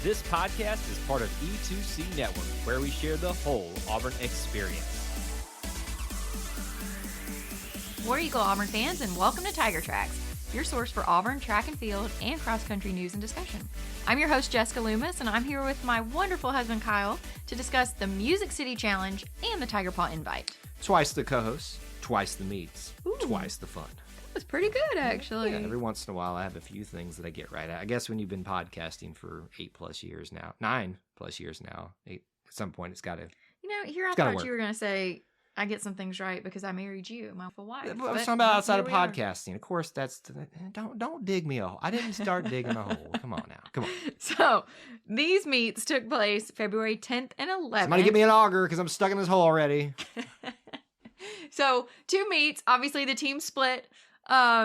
This podcast is part of E2C Network, where we share the whole Auburn experience. War Eagle Auburn fans, and welcome to Tiger Tracks, your source for Auburn track and field and cross-country news and discussion. I'm your host, Jessica Loomis, and I'm here with my wonderful husband, Kyle, to discuss the Music City Challenge and the Tiger Paw Invite. Twice the co-hosts, twice the meets, Ooh. twice the fun. That was pretty good, actually. Yeah, every once in a while I have a few things that I get right at. I guess when you've been podcasting for 8+ years now, 9+ years now, at some point it's got to. You know, here I thought you were going to say, I get some things right because I married you, my wife. I was talking about outside of podcasting. Of course, that's don't dig me a hole. I didn't start digging a hole. Come on now. Come on. So these meets took place February 10th and 11th. Somebody get me an auger because I'm stuck in this hole already. So 2 meets. Obviously, the team split.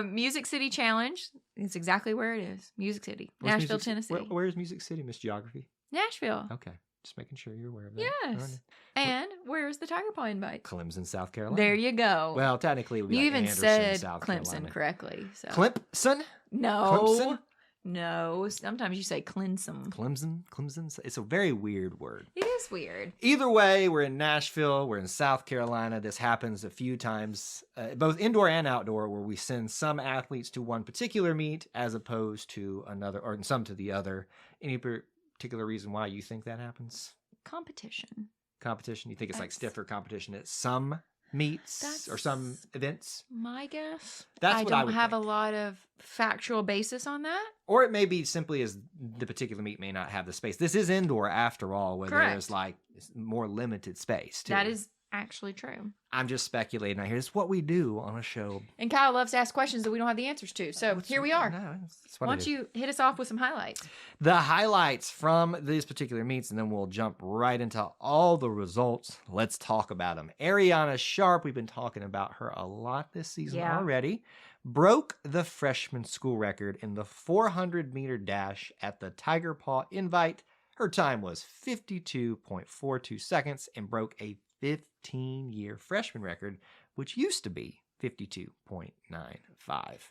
Music City Challenge. It's exactly where it is. Music City. Nashville, Tennessee. Where is Music City, Miss Geography? Nashville. Okay. Just making sure you're aware of that. Yes. And where's the Tiger Paw Invite? Clemson, South Carolina. There you go. Well, technically, it would be you like even Anderson, said South Clemson Carolina. correctly. So. Clemson? No. Clemson? No. Sometimes you say Clemson. Clemson? It's a very weird word. It is weird. Either way, we're in Nashville. We're in South Carolina. This happens a few times, both indoor and outdoor, where we send some athletes to one particular meet as opposed to another, or some to the other. Any particular reason why you think that happens? Competition. You think it's like stiffer competition at some meets or some events? My guess. That's what I don't would have think. a lot of factual basis on that. Or it may be simply as the particular meet may not have the space. This is indoor after all, where Correct. there's like more limited space too. That is actually true. I'm just speculating. I hear it's what we do on a show. And Kyle loves to ask questions that we don't have the answers to. So here we are. No, that's what Why I don't do. you hit us off with some highlights? The highlights from these particular meets, and then we'll jump right into all the results. Let's talk about them. Ariana Sharp, we've been talking about her a lot this season already, broke the freshman school record in the 400-meter dash at the Tiger Paw Invite. Her time was 52.42 seconds and broke a 15-year freshman record, which used to be 52.95.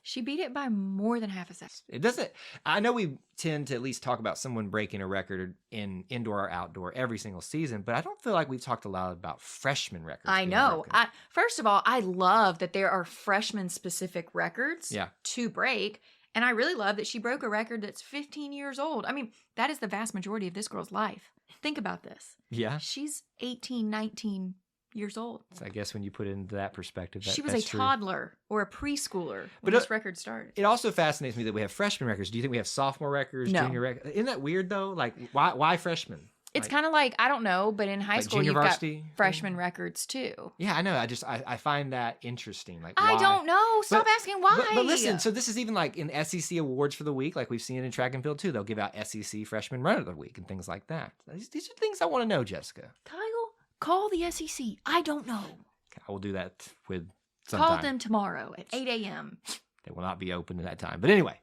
She beat it by more than half a second. It doesn't. I know we tend to at least talk about someone breaking a record in indoor or outdoor every single season, but I don't feel like we've talked a lot about freshman records. I know. First of all, I love that there are freshman-specific records to break, and I really love that she broke a record that's 15 years old. I mean, that is the vast majority of this girl's life. Think about this. Yeah. She's 18, 19 years old. So I guess when you put it into that perspective, she was that's a true. toddler or a preschooler when this record started. It also fascinates me that we have freshman records. Do you think we have sophomore records, junior records? Isn't that weird though? Like, why freshmen? It's kind of like, I don't know, but in high school, you've varsity? got freshman records too. Yeah, I know. I find that interesting. Like, I why? don't know. Stop asking why. But listen, so this is even like in SEC awards for the week, like we've seen in track and field too. They'll give out SEC freshman run of the week and things like that. These are things I want to know, Jessica. Kyle, call the SEC. I don't know. I will do that with some Call time. them tomorrow at 8 a.m. They will not be open at that time. But anyway.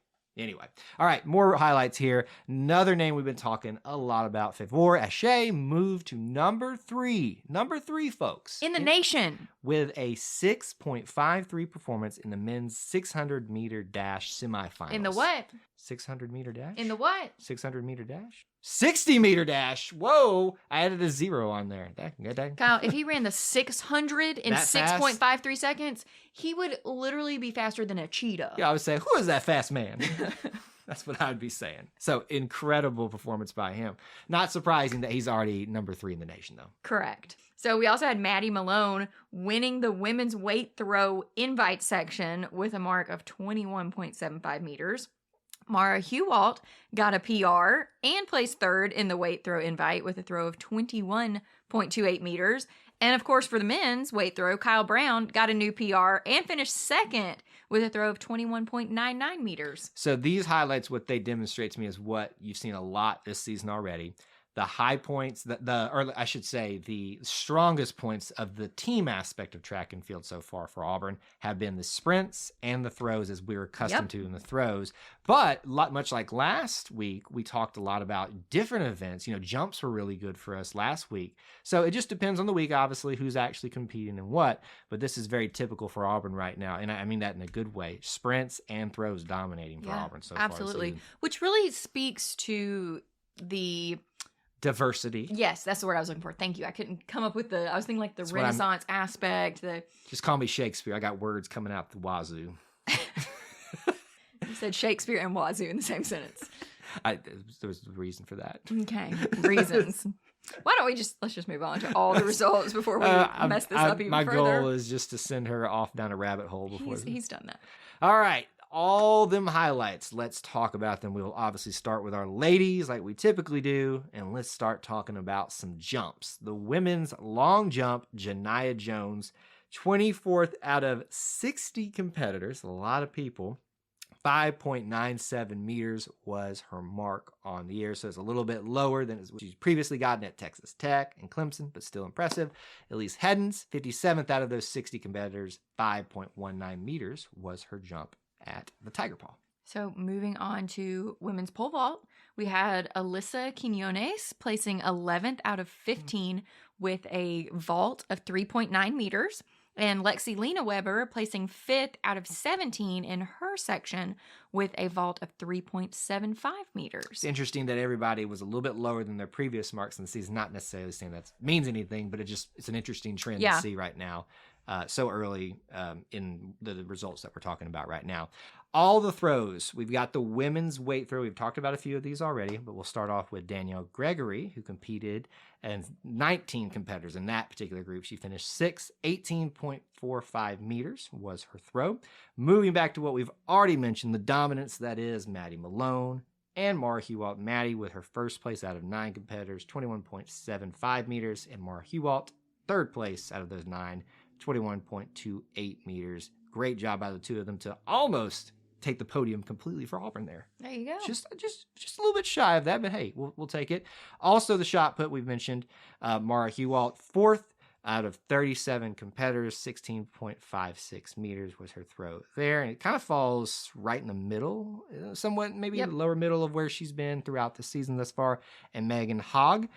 All right, more highlights here. Another name we've been talking a lot about, Favor Ashe, moved to number 3. Number 3, folks. In the nation. With a 6.53 performance in the men's 600-meter dash semifinals. In the what? 600-meter dash? In the what? 600-meter dash? 60-meter dash. Whoa. I added a 0 on there. Kyle, if he ran the 600 in That 6.53 seconds, he would literally be faster than a cheetah. Yeah, I would say, who is that fast man? That's what I would be saying. So incredible performance by him. Not surprising that he's already number 3 in the nation, though. Correct. So we also had Maddie Malone winning the women's weight throw invite section with a mark of 21.75 meters. Mara Hewalt got a PR and placed 3rd in the weight throw invite with a throw of 21.28 meters. And of course, for the men's weight throw, Kyle Brown got a new PR and finished 2nd with a throw of 21.99 meters. So these highlights, what they demonstrate to me is what you've seen a lot this season already. The high points, or I should say, the strongest points of the team aspect of track and field so far for Auburn have been the sprints and the throws, as we were accustomed to in the throws. But much like last week, we talked a lot about different events. You know, jumps were really good for us last week. So it just depends on the week, obviously, who's actually competing and what. But this is very typical for Auburn right now, and I mean that in a good way. Sprints and throws dominating for Auburn so far. Absolutely, which really speaks to the diversity. Yes, that's the word I was looking for. Thank you. I couldn't come up with I was thinking like the That's what Renaissance aspect. Just call me Shakespeare. I got words coming out the wazoo. You said Shakespeare and wazoo in the same sentence. There was a reason for that. Okay, reasons. Why don't let's just move on to all the results before we mess this up even my further. goal is just to send her off down a rabbit hole before. He's done that. All right. All them highlights. Let's talk about them. We'll obviously start with our ladies like we typically do. And let's start talking about some jumps. The women's long jump, Janiyah Jones, 24th out of 60 competitors. A lot of people. 5.97 meters was her mark on the year. So it's a little bit lower than she's previously gotten at Texas Tech and Clemson, but still impressive. Elise Heddens, 57th out of those 60 competitors, 5.19 meters was her jump at the Tiger Paw. So moving on to women's pole vault, we had Alyssa Quinones placing 11th out of 15 with a vault of 3.9 meters. And Lexi Lena Weber placing 5th out of 17 in her section with a vault of 3.75 meters. It's interesting that everybody was a little bit lower than their previous marks in the season. Not necessarily saying that means anything, but it's an interesting trend to see right now. So early in the results that we're talking about right now. All the throws. We've got the women's weight throw. We've talked about a few of these already, but we'll start off with Danielle Gregory, who competed and 19 competitors in that particular group. She finished 6th, 18.45 meters was her throw. Moving back to what we've already mentioned, the dominance that is Maddie Malone and Mara Hewalt. Maddie with her first place out of 9 competitors, 21.75 meters, and Mara Hewalt, third place out of those 9, 21.28 meters. Great job by the two of them to almost take the podium completely for Auburn there. There you go. Just a little bit shy of that, but hey, we'll take it. Also, the shot put we've mentioned, Mara Hewalt, 4th out of 37 competitors, 16.56 meters was her throw there. And it kind of falls right in the middle, somewhat maybe the lower middle of where she's been throughout the season thus far. And Megan Haag,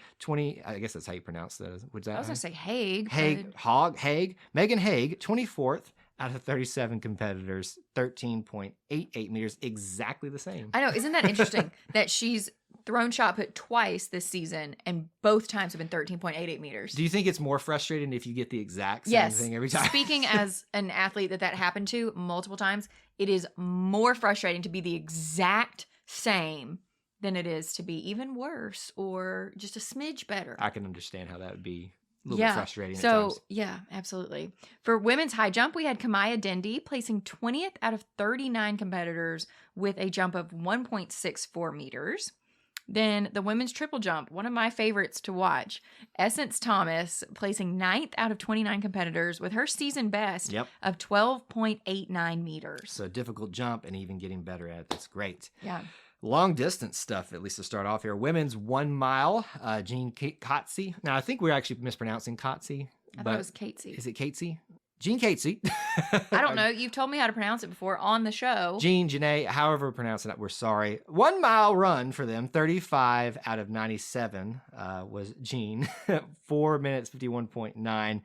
I guess that's how you pronounce that. I was going to say Haag. Haag. Megan Haag, 24th. Out of 37 competitors, 13.88 meters, exactly the same. I know. Isn't that interesting that she's thrown shot put twice this season and both times have been 13.88 meters? Do you think it's more frustrating if you get the exact same thing every time? Speaking as an athlete that happened to multiple times, it is more frustrating to be the exact same than it is to be even worse or just a smidge better. I can understand how that would be. A little bit frustrating at times. Yeah, absolutely. For women's high jump, we had Kamaya Dendy placing 20th out of 39 competitors with a jump of 1.64 meters. Then the women's triple jump, one of my favorites to watch, Essence Thomas placing 9th out of 29 competitors with her season best of 12.89 meters. So a difficult jump and even getting better at it. That's great. Yeah. Long distance stuff, at least to start off here. Women's 1 mile, Jean Kotze. Now, I think we're actually mispronouncing Kotze. I thought it was Katesy. Is it Katesy? Jean Katesy. I don't know. You've told me how to pronounce it before on the show. Jean, Janae, however pronounce it, we're sorry. 1 mile run for them. 35 out of 97 was Jean. 4 minutes, 51.9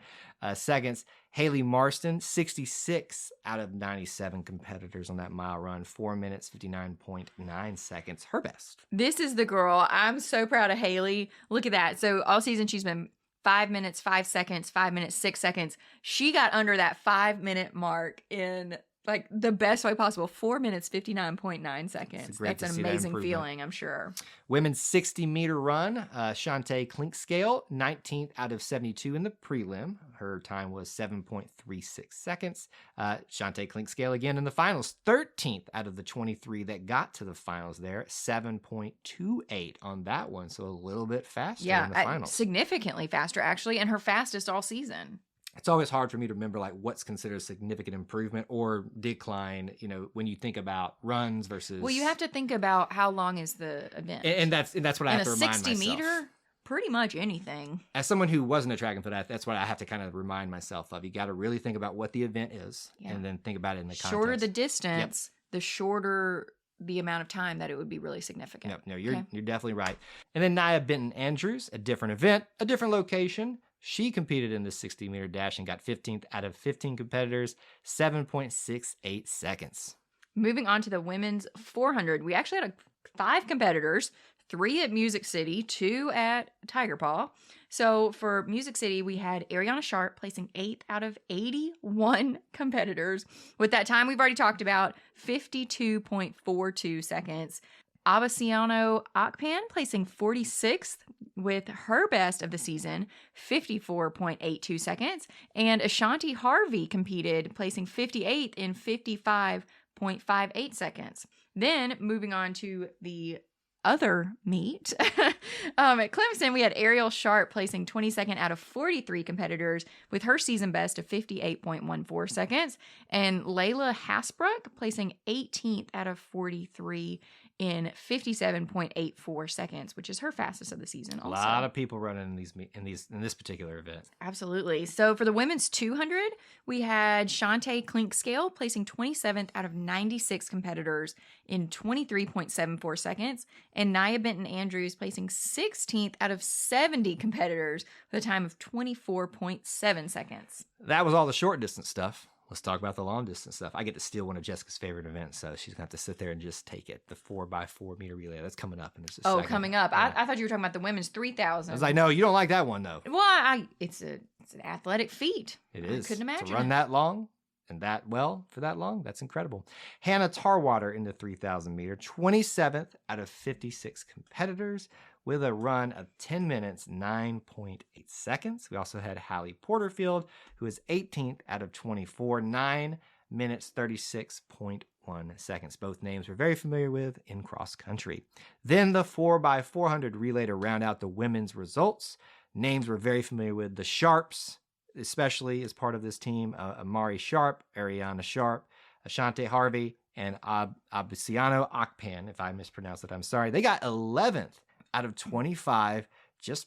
seconds. Haley Marston, 66 out of 97 competitors on that mile run. 4 minutes, 59.9 seconds. Her best. This is the girl. I'm so proud of Haley. Look at that. So all season she's been 5 minutes, 5 seconds, 5 minutes, 6 seconds. She got under that 5-minute mark in like the best way possible. 4 minutes, 59.9 seconds. That's an amazing feeling, I'm sure. Women's 60-meter run. Shantae Clinkscale, 19th out of 72 in the prelim. Her time was 7.36 seconds. Shantae Clinkscale again in the finals. 13th out of the 23 that got to the finals there. 7.28 on that one. So a little bit faster in the finals. Significantly faster, actually, and her fastest all season. It's always hard for me to remember like what's considered a significant improvement or decline, when you think about runs versus. Well, you have to think about how long is the event. And that's what I have to remind myself. And a 60-meter, pretty much anything. As someone who wasn't a track and field athlete, that's what I have to kind of remind myself of. You got to really think about what the event is and then think about it in the context. Shorter the distance, the shorter the amount of time that it would be really significant. No, you're definitely right. And then Nia Benton Andrews, a different event, a different location. She competed in the 60-meter dash and got 15th out of 15 competitors, 7.68 seconds. Moving on to the women's 400, we actually had 5 competitors. 3 at Music City, 2 at Tiger Paw. So for Music City, we had Ariana Sharp placing 8th out of 81 competitors. With that time we've already talked about, 52.42 seconds. Abasiano Akpan placing 46th with her best of the season, 54.82 seconds. And Ashanti Harvey competed, placing 58th in 55.58 seconds. Then moving on to the other meet. At Clemson, we had Ariel Sharp placing 22nd out of 43 competitors with her season best of 58.14 seconds. And Layla Hasbrook placing 18th out of 43 in 57.84 seconds, which is her fastest of the season. Also. A lot of people running in this particular event. Absolutely. So for the women's 200, we had Shantae Clinkscale placing 27th out of 96 competitors in 23.74 seconds, and Nia Benton Andrews placing 16th out of 70 competitors with a time of 24.7 seconds. That was all the short distance stuff. Let's talk about the long distance stuff. I get to steal one of Jessica's favorite events, so she's going to have to sit there and just take it. The 4x4 meter relay. That's coming up in just a second. Coming up. Yeah. I thought you were talking about the women's 3,000. I was like, no, you don't like that one, though. Well, it's an athletic feat. It is. I couldn't imagine. To run that long and that well for that long, that's incredible. Hannah Tarwater in the 3,000 meter, 27th out of 56 competitors with a run of 10 minutes, 9.8 seconds. We also had Hallie Porterfield, who is 18th out of 24, 9 minutes, 36.1 seconds. Both names we're very familiar with in cross country. Then the 4x400 relay to round out the women's results. Names we're very familiar with. The Sharps, especially as part of this team, Amari Sharp, Ariana Sharp, Ashante Harvey, and Abisiano Akpan. If I mispronounced it, I'm sorry. They got 11th out of 25, just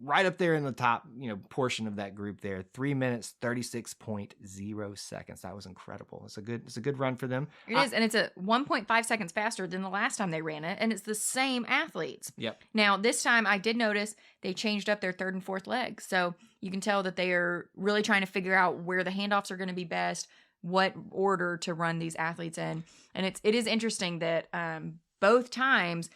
right up there in the top, portion of that group there. 3 minutes, 36.0 seconds. That was incredible. It's a good run for them. It is, and it's a 1.5 seconds faster than the last time they ran it, and it's the same athletes. Yep. Now, this time I did notice they changed up their 3rd and 4th leg, so you can tell that they are really trying to figure out where the handoffs are going to be best, what order to run these athletes in. And it is interesting that both times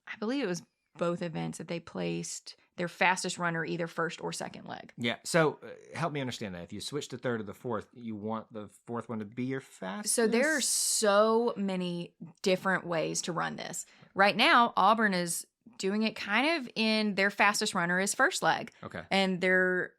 I believe it was both events that they placed their fastest runner either first or second leg. Yeah. So help me understand that. If you switch the 3rd to the 4th, you want the 4th one to be your fastest? So there are so many different ways to run this. Right now, Auburn is doing it kind of in their fastest runner is first leg. Okay. And the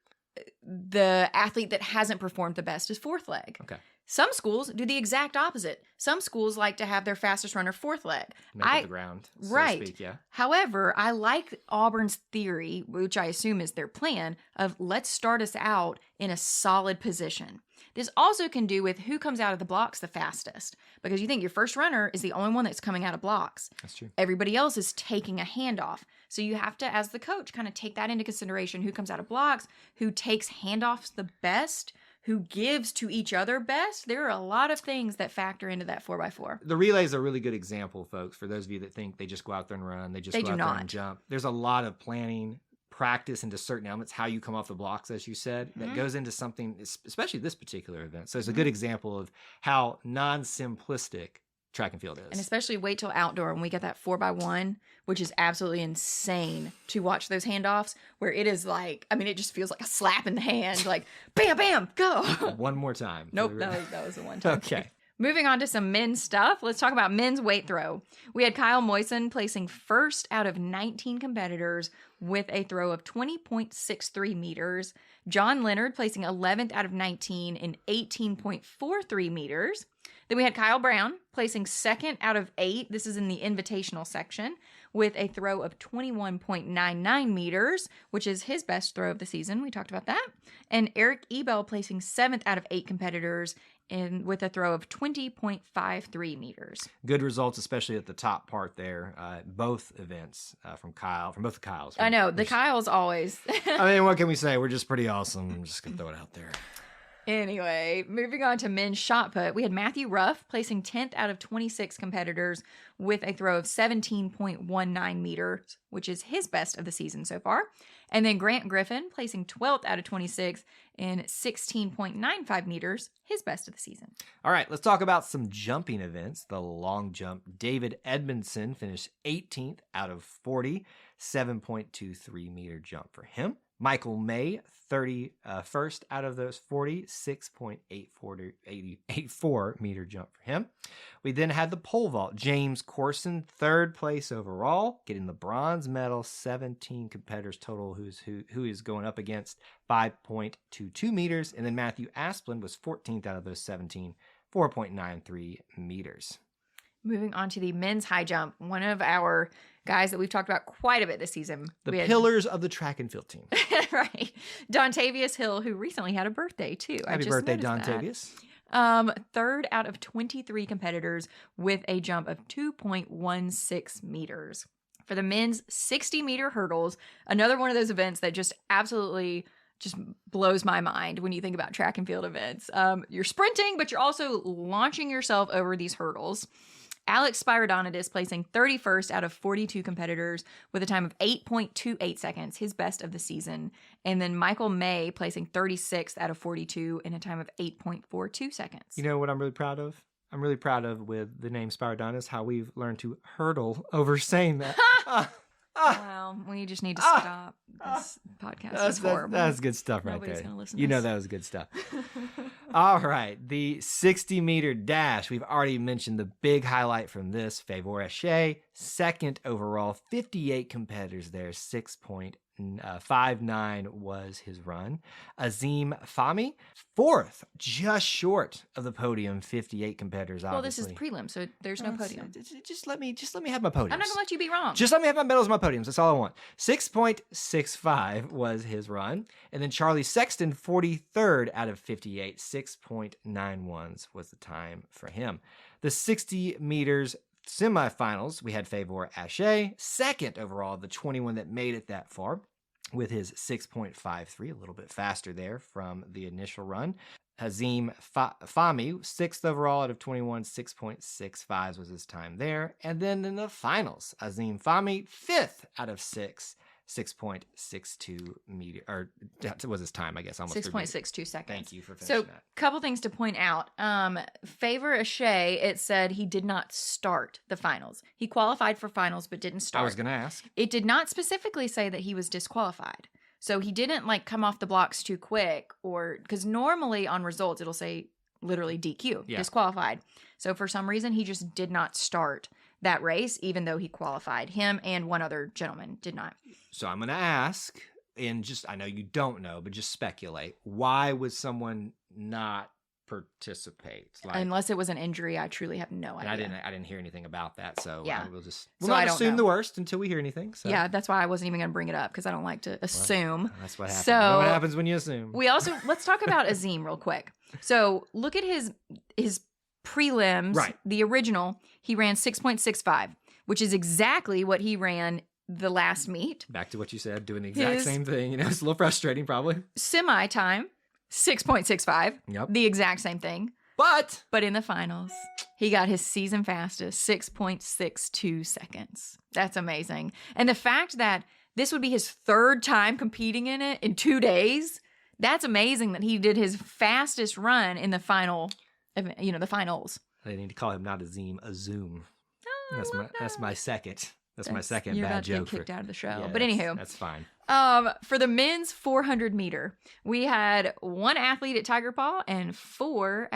athlete that hasn't performed the best is 4th leg. Okay. Some schools do the exact opposite. Some schools like to have their fastest runner 4th leg. Make the ground, so right. to speak, yeah. However, I like Auburn's theory, which I assume is their plan, of let's start us out in a solid position. This also can do with who comes out of the blocks the fastest, because you think your first runner is the only one that's coming out of blocks. That's true. Everybody else is taking a handoff. So you have to, as the coach, kind of take that into consideration, who comes out of blocks, who takes handoffs the best, who gives to each other best. There are a lot of things that factor into that 4x4. The relay is a really good example, folks, for those of you that think they just go out there and run. They go out there and jump. There's a lot of planning, practice into certain elements, how you come off the blocks, as you said, that goes into something, especially this particular event. So it's a good example of how non-simplistic track and field is. And especially wait till outdoor when we get that 4x1, which is absolutely insane to watch those handoffs, where it is like, it just feels like a slap in the hand, like bam, bam, go. One more time. Nope, that was the one time. Okay. Moving on to some men's stuff, let's talk about men's weight throw. We had Kyle Moisen placing first out of 19 competitors with a throw of 20.63 meters. John Leonard placing 11th out of 19 in 18.43 meters. Then we had Kyle Brown placing second out of 8. This is in the invitational section with a throw of 21.99 meters, which is his best throw of the season. We talked about that. And Eric Ebel placing 7th out of 8 competitors with a throw of 20.53 meters. Good results, especially at the top part there. Both events from both the Kyles. I know, the Kyles always. What can we say? We're just pretty awesome. I'm just going to throw it out there. Anyway, moving on to men's shot put, we had Matthew Ruff placing 10th out of 26 competitors with a throw of 17.19 meters, which is his best of the season so far. And then Grant Griffin placing 12th out of 26 in 16.95 meters, his best of the season. All right, let's talk about some jumping events. The long jump, David Edmondson finished 18th out of 40, 7.23 meter jump for him. Michael May, 31st out of those 40, 6.84 meter jump for him. We then had the pole vault. James Corson, 3rd place overall, getting the bronze medal, 17 competitors total who is going up against 5.22 meters. And then Matthew Asplund was 14th out of those 17, 4.93 meters. Moving on to the men's high jump, one of our guys that we've talked about quite a bit this season. The pillars of the track and field team. Right. Dontavius Hill, who recently had a birthday, too. Happy birthday, Dontavius. 3rd out of 23 competitors with a jump of 2.16 meters. For the men's 60-meter hurdles, another one of those events that just absolutely just blows my mind when you think about track and field events. You're sprinting, but you're also launching yourself over these hurdles. Alex Spyridonidis placing 31st out of 42 competitors with a time of 8.28 seconds, his best of the season. And then Michael May placing 36th out of 42 in a time of 8.42 seconds. You know what I'm really proud of? I'm really proud of with the name Spyridonidis, how we've learned to hurdle over saying that. Well, we just need to stop. This podcast is horrible. That's good stuff right Nobody's there. gonna listen to You know this. that was good stuff. All right, the 60-meter dash. We've already mentioned the big highlight from this. Favor Esche, 2nd overall, 58 competitors there, 6.59 was his run. Azim Fahmy, 4th, just short of the podium, 58 competitors, obviously. Well, this is prelim, so there's no podium. Just let me have my podiums. I'm not going to let you be wrong. Just let me have my medals and my podiums. That's all I want. 6.65 was his run. And then Charlie Sexton, 43rd out of 58. 6.91s was the time for him. The 60 meters semifinals, we had Favor Esche, 2nd overall, the 21 that made it that far, with his 6.53, a little bit faster there from the initial run. Hazim Fahmy, 6th overall out of 21, 6.65 was his time there. And then in the finals, Azim Fahmy, 5th out of 6.62 meter, or that was his time, I guess. Almost 6.62 seconds. Thank you for finishing that. So, couple things to point out. Favor Esche, it said he did not start the finals. He qualified for finals, but didn't start. I was going to ask. It did not specifically say that he was disqualified. So he didn't like come off the blocks too quick, or because normally on results it'll say literally DQ, disqualified. So for some reason he just did not start that race, even though he qualified. Him and one other gentleman did not. So I'm going to ask, and just, I know you don't know, but just speculate. Why would someone not participate? Like, unless it was an injury, I truly have no idea. I didn't hear anything about that, so we'll So not I don't assume know. the worst until we hear anything. So. Yeah, that's why I wasn't even going to bring it up, because I don't like to assume. Well, that's what happens. So, You know what happens when you assume. We also, let's talk about Azim real quick. So look at his prelims, right. The original, he ran 6.65, which is exactly what he ran the last meet. Back to what you said, doing the exact same thing. You know, it's a little frustrating probably. Semi time, 6.65. Yep. The exact same thing. But in the finals, he got his season fastest, 6.62 seconds. That's amazing. And the fact that this would be his 3rd time competing in it in 2 days, that's amazing that he did his fastest run in the final, the finals. they need to call him not Azim, Azum. Oh, That's my second. That's my second you're bad about to joke. get kicked out of the show. Yeah, but anywho, that's fine. For the men's 400 meter, we had one athlete at Tiger Paw and one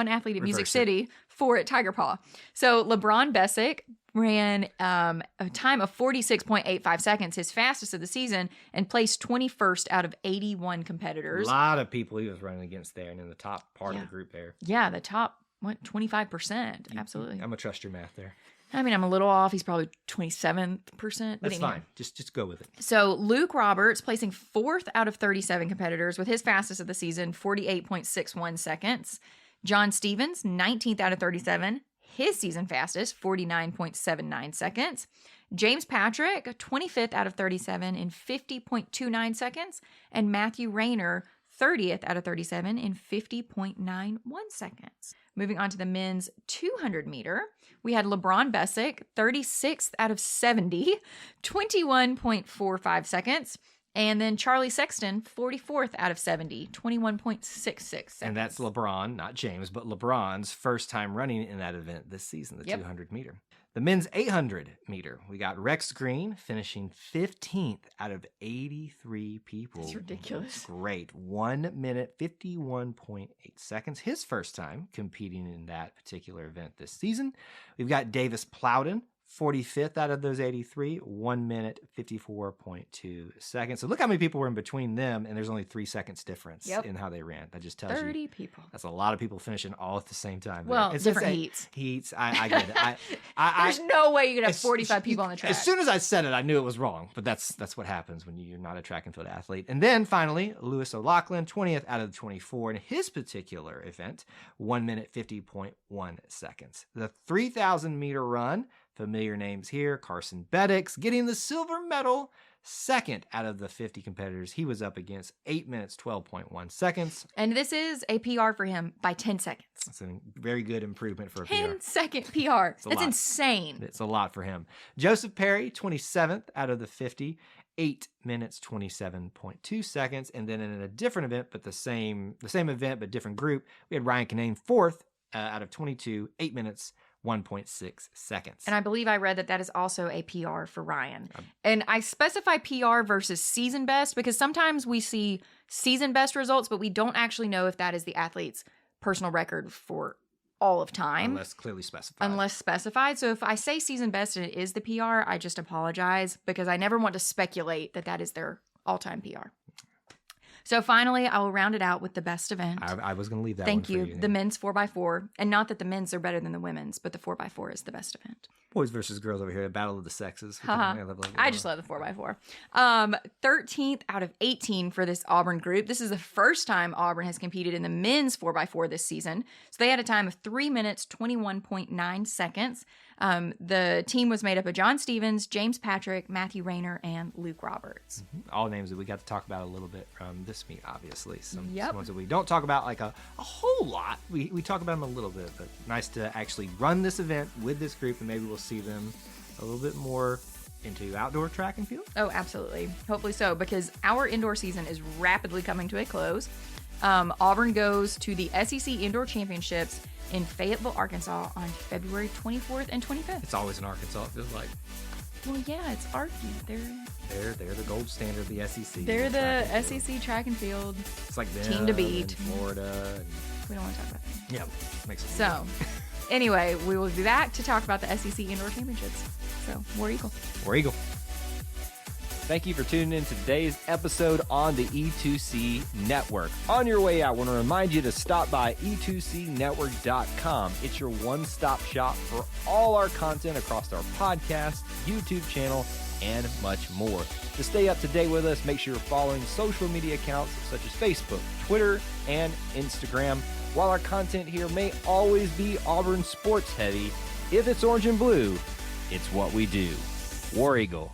athlete at Music City, 4 at Tiger Paw. So LeBron Bessick ran a time of 46.85 seconds, his fastest of the season, and placed 21st out of 81 competitors. A lot of people he was running against there, and in the top part of the group there. Yeah, the top 25%. Absolutely. I'm gonna trust your math there. I mean, I'm a little off. He's probably 27%. That's fine. Just go with it. So Luke Roberts placing 4th out of 37 competitors with his fastest of the season, 48.61 seconds. John Stevens, 19th out of 37, his season fastest, 49.79 seconds. James Patrick, 25th out of 37 in 50.29 seconds. And Matthew Rayner, 30th out of 37 in 50.91 seconds. Moving on to the men's 200 meter, we had LeBron Bessick, 36th out of 70, 21.45 seconds. And then Charlie Sexton, 44th out of 70, 21.66 seconds. And that's LeBron, not James, but LeBron's first time running in that event this season, the 200 meter. The men's 800 meter, we got Rex Green finishing 15th out of 83 people. That's ridiculous. That's great. 1 minute, 51.8 seconds. His first time competing in that particular event this season. We've got Davis Plowden, 45th out of those 83, 1 minute, 54.2 seconds. So look how many people were in between them, and there's only 3 seconds difference in how they ran. That just tells 30 you. people. That's a lot of people finishing all at the same time. Well, it's different heats. Heats, I get it. There's no way you could have 45 people on the track. As soon as I said it, I knew it was wrong, but that's what happens when you're not a track and field athlete. And then finally, Lewis O'Loughlin, 20th out of the 24 in his particular event, 1 minute, 50.1 seconds. The 3,000 meter run, familiar names here, Carson Beddix getting the silver medal, second out of the 50 competitors he was up against, 8 minutes, 12.1 seconds. And this is a PR for him by 10 seconds. That's a very good improvement for a 10-second PR. That's insane. It's a lot for him. Joseph Perry, 27th out of the 50, 8 minutes, 27.2 seconds. And then in a different event, but the same event, but different group, we had Ryan Kinane, 4th out of 22, 8 minutes, 1.6 seconds. And I believe I read that is also a PR for Ryan. And I specify PR versus season best because sometimes we see season best results, but we don't actually know if that is the athlete's personal record for all of time. Unless clearly specified. Unless specified. So if I say season best and it is the PR, I just apologize because I never want to speculate that is their all-time PR. So finally, I will round it out with the best event. I was going to leave that Thank one you. for you. The men's 4x4. And not that the men's are better than the women's, but the 4x4 is the best event. Boys versus girls over here, a battle of the sexes. I just love the 4x4. 13th out of 18 for this Auburn group. This is the first time Auburn has competed in the men's 4x4 this season. So they had a time of 3 minutes, 21.9 seconds. The team was made up of John Stevens, James Patrick, Matthew Rayner, and Luke Roberts. Mm-hmm. All names that we got to talk about a little bit from this meet, obviously. Some ones that we don't talk about like a whole lot. We talk about them a little bit, but nice to actually run this event with this group, and maybe we'll see them a little bit more into outdoor track and field. Oh, absolutely. Hopefully so, because our indoor season is rapidly coming to a close. Auburn goes to the SEC Indoor Championships in Fayetteville, Arkansas on February 24th and 25th. It's always in Arkansas, it feels like. Well, yeah, it's Arky. They're the gold standard of the SEC. They're the SEC track and field. It's like them, team to beat. Florida. And... We don't want to talk about that. Yeah, makes it so. Anyway, we will be back to talk about the SEC Indoor Championships. So, War Eagle. War Eagle. Thank you for tuning in to today's episode on the E2C Network. On your way out, I want to remind you to stop by e2cnetwork.com. It's your one-stop shop for all our content across our podcast, YouTube channel, and much more. To stay up to date with us, make sure you're following social media accounts such as Facebook, Twitter, and Instagram. While our content here may always be Auburn sports heavy, if it's orange and blue, it's what we do. War Eagle.